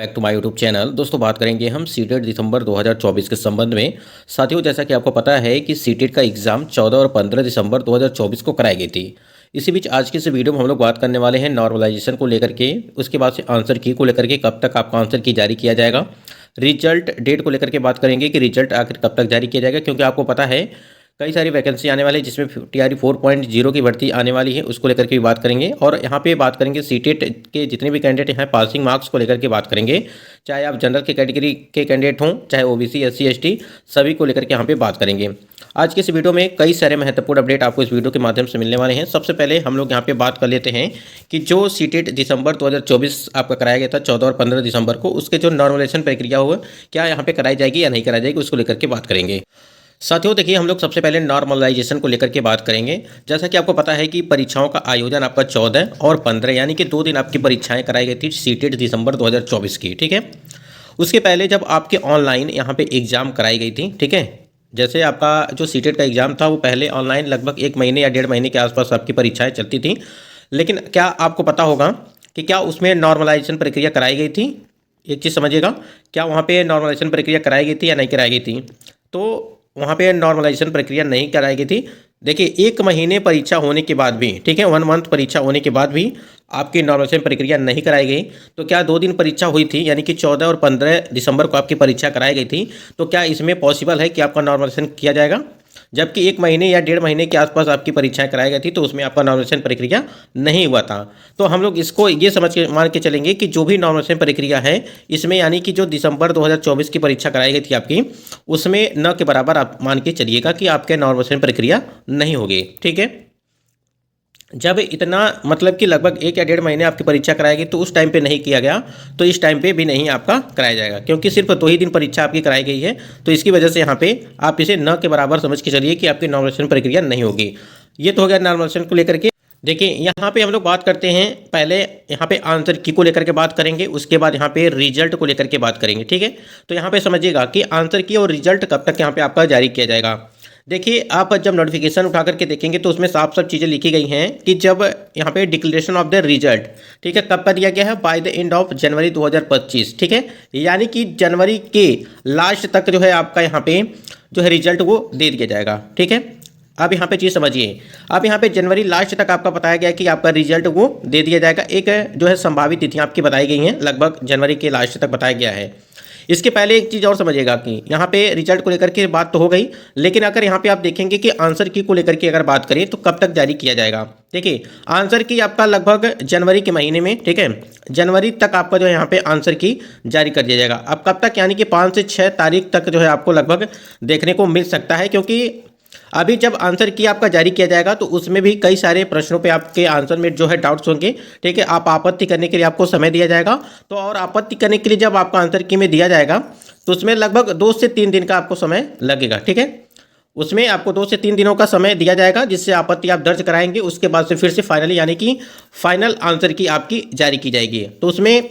Back to my YouTube channel. दोस्तों, बात करेंगे हम सीटेट दिसंबर 2024 के संबंध में। साथियों, जैसा कि आपको पता है कि सीटेट का एग्जाम 14 और 15 दिसंबर 2024 को कराई गई थी। इसी बीच आज की इस वीडियो में हम लोग बात करने वाले हैं नॉर्मलाइजेशन को लेकर के, उसके बाद से आंसर की को लेकर के कब तक आपका आंसर की जारी किया जाएगा, रिजल्ट डेट को लेकर के बात करेंगे कि रिजल्ट आखिर कब तक जारी किया जाएगा, क्योंकि आपको पता है कई सारी वैकेंसी आने वाली है जिसमें TRE 4.0 की भर्ती आने वाली है, उसको लेकर के भी बात करेंगे। और यहाँ पे बात करेंगे सीटेट के जितने भी कैंडिडेट हैं पासिंग मार्क्स को लेकर के बात करेंगे, चाहे आप जनरल के कैटेगरी के कैंडिडेट हों, चाहे OBC SC ST, सभी को लेकर के यहाँ पे बात करेंगे। आज के इस वीडियो में कई सारे महत्वपूर्ण अपडेट आपको इस वीडियो के माध्यम से मिलने वाले हैं। सबसे पहले हम लोग यहाँ पे बात कर लेते हैं कि जो सीटेट दिसंबर 2024 आपका कराया गया था 14 और 15 दिसंबर को, उसके जो नॉर्मलाइजेशन प्रक्रिया हुआ क्या यहाँ पे कराई जाएगी या नहीं कराई जाएगी, उसको लेकर के बात करेंगे। साथियों, देखिए, हम लोग सबसे पहले नॉर्मलाइजेशन को लेकर के बात करेंगे। जैसा कि आपको पता है कि परीक्षाओं का आयोजन आपका 14 और 15 यानी कि 2 दिन आपकी परीक्षाएं कराई गई थी सीटेट दिसंबर 2024 की, ठीक है। उसके पहले जब आपके ऑनलाइन यहाँ पे एग्ज़ाम कराई गई थी, ठीक है, जैसे आपका जो सीटेट का एग्ज़ाम था वो पहले ऑनलाइन लगभग 1 महीने या 1.5 महीने के आसपास आपकी परीक्षाएँ चलती थी। लेकिन क्या आपको पता होगा कि क्या उसमें नॉर्मलाइजेशन प्रक्रिया कराई गई थी? एक चीज़ समझिएगा, क्या वहाँ पर नॉर्मलाइजेशन प्रक्रिया कराई गई थी या नहीं कराई गई थी? तो वहाँ पे नॉर्मलाइजेशन प्रक्रिया नहीं कराई गई थी। देखिए, 1 महीने परीक्षा होने के बाद भी, ठीक है, 1 मंथ परीक्षा होने के बाद भी आपकी नॉर्मलाइजेशन प्रक्रिया नहीं कराई गई। तो क्या 2 दिन परीक्षा हुई थी यानी कि 14 और 15 दिसंबर को आपकी परीक्षा कराई गई थी, तो क्या इसमें पॉसिबल है कि आपका नॉर्मलाइजेशन किया जाएगा? जबकि 1 महीने या 1.5 महीने के आसपास आपकी परीक्षाएं कराई गई थी तो उसमें आपका नॉर्मलाइजेशन प्रक्रिया नहीं हुआ था। तो हम लोग इसको ये समझ के मान के चलेंगे कि जो भी नॉर्मलाइजेशन प्रक्रिया है इसमें, यानी कि जो दिसंबर 2024 की परीक्षा कराई गई थी आपकी, उसमें न के बराबर आप मान के चलिएगा कि आपके नॉर्मलाइजेशन प्रक्रिया नहीं होगी, ठीक है। जब इतना मतलब कि लगभग 1 या 1.5 महीने आपकी परीक्षा कराएगी तो उस टाइम पे नहीं किया गया, तो इस टाइम पे भी नहीं आपका कराया जाएगा, क्योंकि सिर्फ 2 ही दिन परीक्षा आपकी कराई गई है। तो इसकी वजह से यहाँ पे आप इसे न के बराबर समझ के चलिए कि आपकी नॉर्मलाइजेशन प्रक्रिया नहीं होगी। ये तो हो गया नॉर्मलाइजेशन को लेकर के। देखिए, यहाँ पे हम लोग बात करते हैं, पहले यहाँ पे आंसर की को लेकर के बात करेंगे, उसके बाद यहाँ पे रिजल्ट को लेकर के बात करेंगे, ठीक है। तो यहाँ पे समझिएगा कि आंसर की और रिजल्ट कब तक यहाँ पे आपका जारी किया जाएगा। देखिए, आप जब नोटिफिकेशन उठा करके देखेंगे तो उसमें साफ साफ चीज़ें लिखी गई हैं कि जब यहाँ पे डिक्लेरेशन ऑफ द रिजल्ट, ठीक है, कब का दिया गया है? By the end of January 2025, ठीक है, यानी कि जनवरी के लास्ट तक जो है आपका यहाँ पे जो है रिजल्ट वो दे दिया जाएगा, ठीक है। अब यहाँ पे चीज़ समझिए, अब यहाँ पे जनवरी लास्ट तक आपका बताया गया कि आपका रिजल्ट वो दे दिया जाएगा। एक जो है संभावित तिथियाँ आपकी बताई गई हैं, लगभग जनवरी के लास्ट तक बताया गया है। इसके पहले एक चीज़ और समझिएगा कि यहाँ पे रिजल्ट को लेकर के बात तो हो गई, लेकिन अगर यहाँ पे आप देखेंगे कि आंसर की को लेकर के अगर बात करें तो कब तक जारी किया जाएगा। देखिए, आंसर की आपका लगभग जनवरी के महीने में, ठीक है, जनवरी तक आपका जो है यहाँ पे आंसर की जारी कर दिया जाएगा। अब कब तक? यानी कि 5 से 6 तारीख तक जो है आपको लगभग देखने को मिल सकता है, क्योंकि अभी जब आंसर की आपका जारी किया जाएगा तो उसमें भी कई सारे प्रश्नों पे आपके आंसर में जो है डाउट्स होंगे, ठीक है। आप आपत्ति करने के लिए आपको समय दिया जाएगा, तो और आपत्ति करने के लिए जब आपका आंसर की में दिया जाएगा तो उसमें लगभग 2 से 3 दिन का आपको समय लगेगा, ठीक है। उसमें आपको 2 से 3 दिनों का समय दिया जाएगा, जिससे आपत्ति आप दर्ज कराएंगे। उसके बाद से फिर से फाइनली यानी कि फाइनल आंसर की आपकी जारी की जाएगी। तो उसमें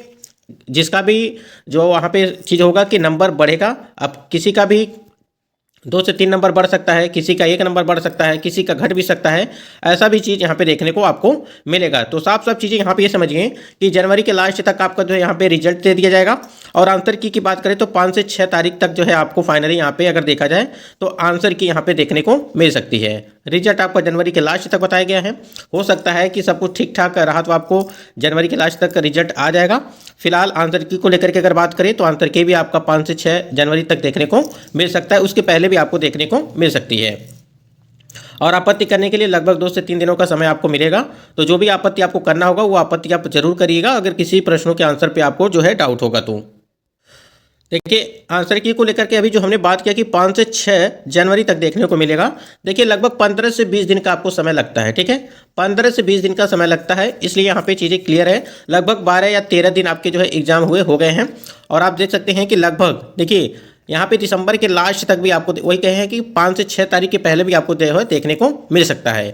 जिसका भी जो वहाँ पे चीज़ होगा कि नंबर बढ़ेगा, अब किसी का भी 2 से 3 नंबर बढ़ सकता है, किसी का 1 नंबर बढ़ सकता है, किसी का घट भी सकता है, ऐसा भी चीज़ यहाँ पे देखने को आपको मिलेगा। तो साफ साफ चीज़ें यहाँ पे ये समझिए कि जनवरी के लास्ट तक आपका जो है यहाँ पे रिजल्ट दे दिया जाएगा। और आंसर की बात करें तो 5 से 6 तारीख तक जो है आपको फाइनली यहाँ पे अगर देखा जाए तो आंसर की यहाँ पे देखने को मिल सकती है। रिजल्ट आपका जनवरी के लास्ट तक बताया गया है। हो सकता है कि सब कुछ ठीक ठाक रहा तो आपको जनवरी के लास्ट तक रिजल्ट आ जाएगा। फिलहाल आंसर की को लेकर के अगर बात करें तो आंसर की भी आपका 5 से 6 जनवरी तक देखने को मिल सकता है, उसके पहले भी आपको देखने को मिल सकती है। और आपत्ति करने के लिए लगभग 2 से 3 दिनों का समय आपको मिलेगा। तो जो भी आपत्ति आपको करना होगा वो आपत्ति आप जरूर करिएगा, अगर किसी प्रश्नों के आंसर पे आपको जो है डाउट होगा तो। देखिए, आंसर की को लेकर के अभी जो हमने बात किया कि 5 से 6 जनवरी तक देखने को मिलेगा। देखिए, लगभग 15 से 20 दिन का आपको समय लगता है, ठीक है, 15 से 20 दिन का समय लगता है, इसलिए यहाँ पे चीज़ें क्लियर है। लगभग 12 या 13 दिन आपके जो है एग्जाम हो गए हैं। और आप देख सकते हैं कि लगभग देखिए यहाँ पे दिसंबर के लास्ट तक भी आपको वही कहे हैं कि 5 से 6 तारीख के पहले भी आपको जो है देखने को मिल सकता है।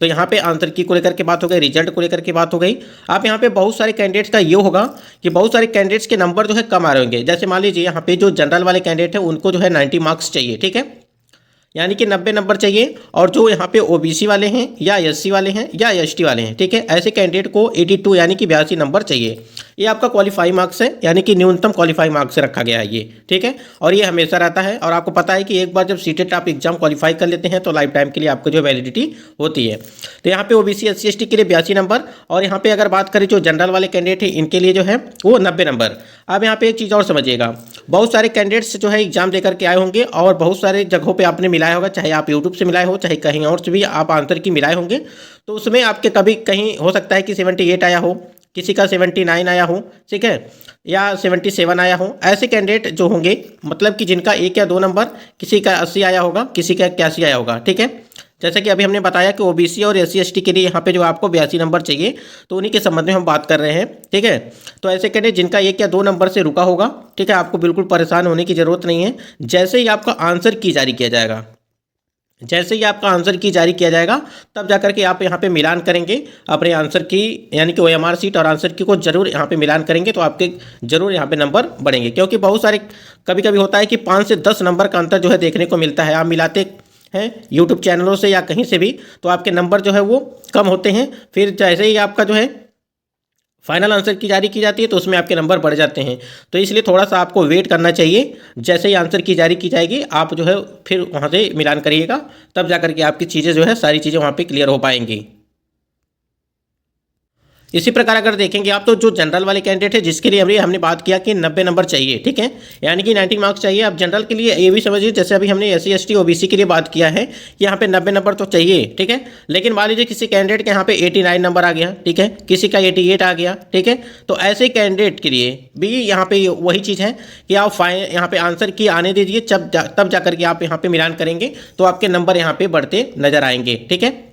तो यहाँ पे आंसर की को लेकर के बात हो गई, रिजल्ट को लेकर के बात हो गई। आप यहाँ पे बहुत सारे कैंडिडेट्स का ये होगा कि बहुत सारे कैंडिडेट्स के नंबर जो है कम आ रहे होंगे। जैसे मान लीजिए यहाँ पे जो जनरल वाले कैंडिडेट है उनको जो है 90 मार्क्स चाहिए, ठीक है, यानी कि 90 नंबर चाहिए। और जो यहाँ पे OBC वाले हैं या SC वाले हैं या ST वाले हैं, ठीक है, ऐसे कैंडिडेट को 82 यानी कि 82 नंबर चाहिए। ये आपका क्वालिफाई मार्क्स है, यानी कि न्यूनतम क्वालिफाई मार्क्स से रखा गया है ये, ठीक है। और ये हमेशा रहता है, और आपको पता है कि एक बार जब सीटेट आप एग्जाम क्वालिफाई कर लेते हैं तो लाइफ टाइम के लिए आपको जो वैलिडिटी होती है। तो यहाँ पे ओबीसी एससी एसटी के लिए 82 नंबर, और यहाँ पे अगर बात करें जो जनरल वाले कैंडिडेट है इनके लिए जो है वो 90 नंबर। अब यहाँ पे एक चीज़ और समझिएगा, बहुत सारे कैंडिडेट्स जो है एग्जाम देकर के आए होंगे और बहुत सारे जगहों पे आपने मिलाया होगा, चाहे आप यूट्यूब से मिलाए हो चाहे कहीं और से भी आप आंसर की मिलाए होंगे, तो उसमें आपके कभी कहीं हो सकता है कि 78 आया हो, किसी का 79 आया हो, ठीक है, या 77 आया हो। ऐसे कैंडिडेट जो होंगे मतलब कि जिनका 1 या 2 नंबर, किसी का 80 आया होगा, किसी का 81 आया होगा, ठीक है। जैसे कि अभी हमने बताया कि ओबीसी और एससी एसटी के लिए यहाँ पे जो आपको 82 नंबर चाहिए, तो उन्हीं के संबंध में हम बात कर रहे हैं, ठीक है। तो ऐसे कैंडिडेट जिनका 1 या 2 नंबर से रुका होगा, ठीक है, आपको बिल्कुल परेशान होने की जरूरत नहीं है। जैसे ही आपका आंसर की जारी किया जाएगा, जैसे ही आपका आंसर की जारी किया जाएगा, तब जाकर के आप यहाँ पे मिलान करेंगे अपने आंसर की, यानी कि ओएमआर सीट और आंसर की को जरूर यहाँ पे मिलान करेंगे, तो आपके जरूर यहाँ पे नंबर बढ़ेंगे। क्योंकि बहुत सारे कभी कभी होता है कि 5 से 10 नंबर का अंतर जो है देखने को मिलता है, आप मिलाते हैं यूट्यूब चैनलों से या कहीं से भी, तो आपके नंबर जो है वो कम होते हैं। फिर जैसे ही आपका जो है फाइनल आंसर की जारी की जाती है तो उसमें आपके नंबर बढ़ जाते हैं। तो इसलिए थोड़ा सा आपको वेट करना चाहिए, जैसे ही आंसर की जारी की जाएगी आप जो है फिर वहाँ से मिलान करिएगा, तब जाकर के आपकी चीज़ें जो है सारी चीज़ें वहाँ पे क्लियर हो पाएंगी। इसी प्रकार अगर देखेंगे आप तो जो जनरल वाले कैंडिडेट है जिसके लिए हमने बात किया कि 90 नंबर चाहिए, ठीक है, यानी कि 90 मार्क्स चाहिए। अब जनरल के लिए ये भी समझिए, जैसे अभी हमने एससी एसटी ओबीसी के लिए बात किया है कि यहाँ पे 90 नंबर तो चाहिए, ठीक है। लेकिन मान लीजिए किसी कैंडिडेट के यहाँ पे 89 नंबर आ गया, ठीक है, किसी का 88 आ गया, ठीक है, तो ऐसे कैंडिडेट के लिए भी यहाँ पे वही चीज़ है कि आप यहाँ पे आंसर की आने दीजिए, तब जाकर के आप यहाँ पे मिलान करेंगे तो आपके नंबर यहाँ पे बढ़ते नजर आएंगे, ठीक है।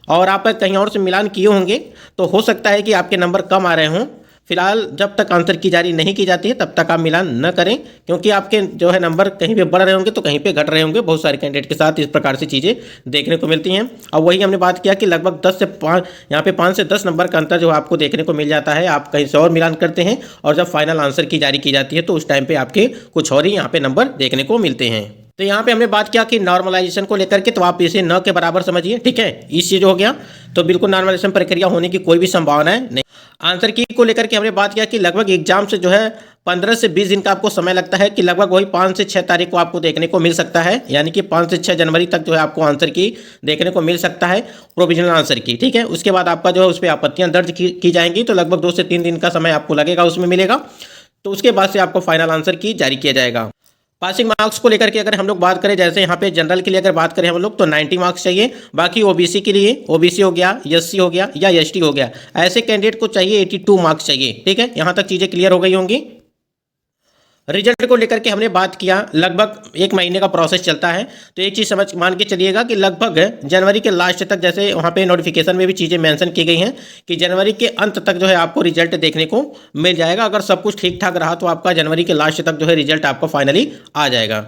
और आप कहीं और से मिलान किए होंगे तो हो सकता है कि आपके नंबर कम आ रहे हों। फिलहाल जब तक आंसर की जारी नहीं की जाती है तब तक आप मिलान न करें, क्योंकि आपके जो है नंबर कहीं पे बढ़ रहे होंगे तो कहीं पे घट रहे होंगे। बहुत सारे कैंडिडेट के साथ इस प्रकार से चीज़ें देखने को मिलती हैं। अब वही हमने बात किया कि लगभग 10 से 5 यहाँ पे 5 से 10 नंबर का अंतर जो आपको देखने को मिल जाता है। आप कहीं से और मिलान करते हैं और जब फाइनल आंसर की जारी की जाती है तो उस टाइम पर आपके कुछ और ही यहाँ पे नंबर देखने को मिलते हैं। तो यहाँ पे हमने बात किया कि नॉर्मलाइजेशन को लेकर के, तो आप इसे न के बराबर समझिए, ठीक है, इस चीज हो गया। तो बिल्कुल नॉर्मलाइजेशन प्रक्रिया होने की कोई भी संभावना है नहीं। आंसर की को लेकर के हमने बात किया कि लगभग एग्जाम से जो है 15 से 20 दिन का आपको समय लगता है, कि लगभग वही 5 से 6 तारीख को आपको देखने को मिल सकता है, यानी कि 5 से 6 जनवरी तक जो है आपको आंसर की देखने को मिल सकता है, प्रोविजनल आंसर की, ठीक है। उसके बाद आपका जो है उस पर आपत्तियां दर्ज की जाएंगी, तो लगभग 2 से 3 दिन का समय आपको लगेगा, उसमें मिलेगा। तो उसके बाद से आपको फाइनल आंसर की जारी किया जाएगा। पासिंग मार्क्स को लेकर के अगर हम लोग बात करें, जैसे यहाँ पे जनरल के लिए अगर बात करें हम लोग तो 90 मार्क्स चाहिए। बाकी ओबीसी के लिए, ओबीसी हो गया, एससी हो गया या एसटी हो गया, ऐसे कैंडिडेट को चाहिए 82 मार्क्स चाहिए, ठीक है। यहाँ तक चीज़ें क्लियर हो गई होंगी। रिजल्ट को लेकर के हमने बात किया, लगभग 1 महीने का प्रोसेस चलता है। तो एक चीज़ समझ मान के चलिएगा कि लगभग जनवरी के लास्ट तक, जैसे वहाँ पे नोटिफिकेशन में भी चीज़ें मेंशन की गई हैं कि जनवरी के अंत तक जो है आपको रिजल्ट देखने को मिल जाएगा। अगर सब कुछ ठीक ठाक रहा तो आपका जनवरी के लास्ट तक जो है रिजल्ट आपका फाइनली आ जाएगा।